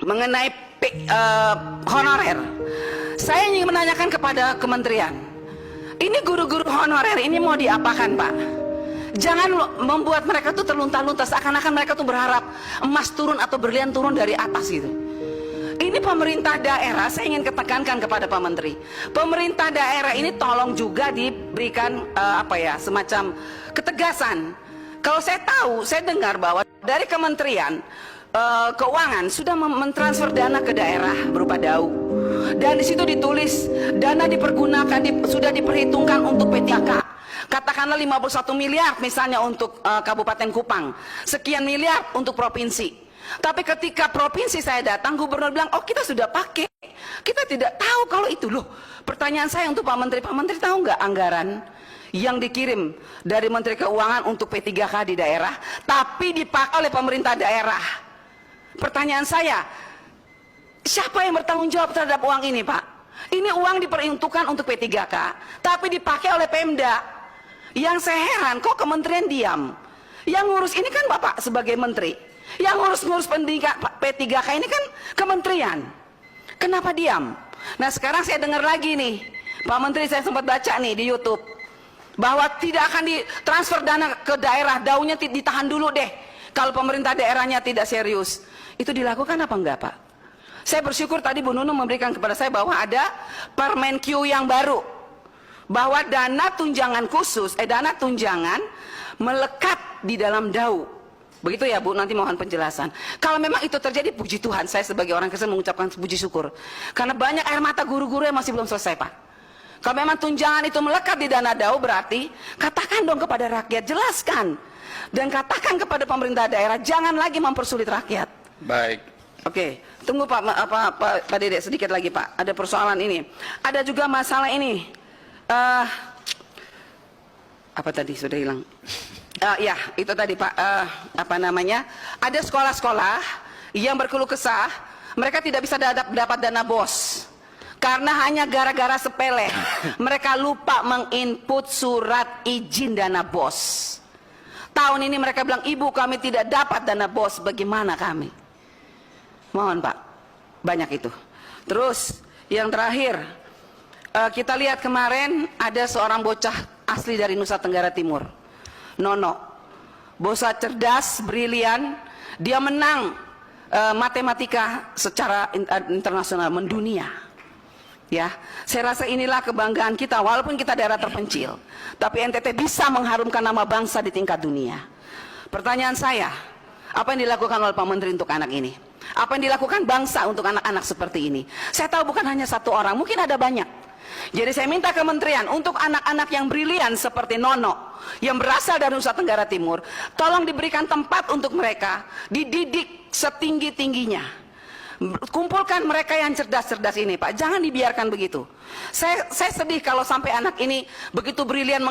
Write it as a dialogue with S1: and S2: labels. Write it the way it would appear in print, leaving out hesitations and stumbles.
S1: mengenai honorer. Saya ingin menanyakan kepada kementerian, ini guru-guru honorer ini mau diapakan, Pak? Jangan membuat mereka tuh terlunta-lunta seakan-akan mereka tuh berharap emas turun atau berlian turun dari atas gitu. Ini pemerintah daerah, saya ingin ketekankan kepada Pak Menteri, pemerintah daerah ini tolong juga diberikan semacam ketegasan. Kalau saya tahu, saya dengar bahwa dari Kementerian Keuangan sudah mentransfer dana ke daerah berupa DAU, dan di situ ditulis dana dipergunakan sudah diperhitungkan untuk P3K. Katakanlah 51 miliar misalnya untuk Kabupaten Kupang, sekian miliar untuk provinsi. Tapi ketika provinsi saya datang, gubernur bilang, oh kita sudah pakai, kita tidak tahu kalau itu. Loh, pertanyaan saya untuk Pak Menteri tahu nggak anggaran yang dikirim dari Menteri Keuangan untuk P3K di daerah, tapi dipakai oleh pemerintah daerah? Pertanyaan saya, siapa yang bertanggung jawab terhadap uang ini, Pak? Ini uang diperuntukkan untuk P3K, tapi dipakai oleh Pemda. Yang saya heran, kok kementerian diam? Yang ngurus ini kan Bapak sebagai menteri. Yang ngurus pendidikan P3K ini kan kementerian. Kenapa diam? Nah sekarang saya dengar lagi nih, Pak Menteri, saya sempat baca nih di YouTube, bahwa tidak akan ditransfer dana ke daerah, daunya ditahan dulu deh kalau pemerintah daerahnya tidak serius. Itu dilakukan apa enggak, Pak? Saya bersyukur tadi Bu Nunung memberikan kepada saya bahwa ada Permenkyu yang baru, bahwa dana tunjangan khusus, dana tunjangan melekat di dalam DAU. Begitu ya Bu, nanti mohon penjelasan. Kalau memang itu terjadi, puji Tuhan, saya sebagai orang Kristen mengucapkan puji syukur. Karena banyak air mata guru-guru yang masih belum selesai, Pak. Kalau memang tunjangan itu melekat di dana DAU, berarti katakan dong kepada rakyat, jelaskan. Dan katakan kepada pemerintah daerah, jangan lagi mempersulit rakyat.
S2: Baik.
S1: Oke, tunggu Pak Dede sedikit lagi, Pak. Ada persoalan ini. Ada juga masalah ini. Apa tadi sudah hilang? Ya, itu tadi Pak. Ada sekolah-sekolah yang berkeluh kesah, mereka tidak bisa dapat dana BOS karena hanya gara-gara sepele. Mereka lupa menginput surat izin dana BOS. Tahun ini mereka bilang, ibu kami tidak dapat dana BOS, bagaimana kami? Mohon Pak, banyak itu. Terus yang terakhir, kita lihat kemarin ada seorang bocah asli dari Nusa Tenggara Timur, Nono, bocah cerdas, brilian, dia menang matematika secara internasional, mendunia. Ya, saya rasa inilah kebanggaan kita, walaupun kita daerah terpencil, tapi NTT bisa mengharumkan nama bangsa di tingkat dunia. Pertanyaan saya, apa yang dilakukan oleh Pak Menteri untuk anak ini? Apa yang dilakukan bangsa untuk anak-anak seperti ini? Saya tahu bukan hanya satu orang, mungkin ada banyak. Jadi saya minta kementerian untuk anak-anak yang brilian seperti Nono, yang berasal dari Nusa Tenggara Timur, tolong diberikan tempat untuk mereka, dididik setinggi-tingginya. Kumpulkan mereka yang cerdas-cerdas ini, Pak. Jangan dibiarkan begitu. Saya sedih kalau sampai anak ini begitu brilian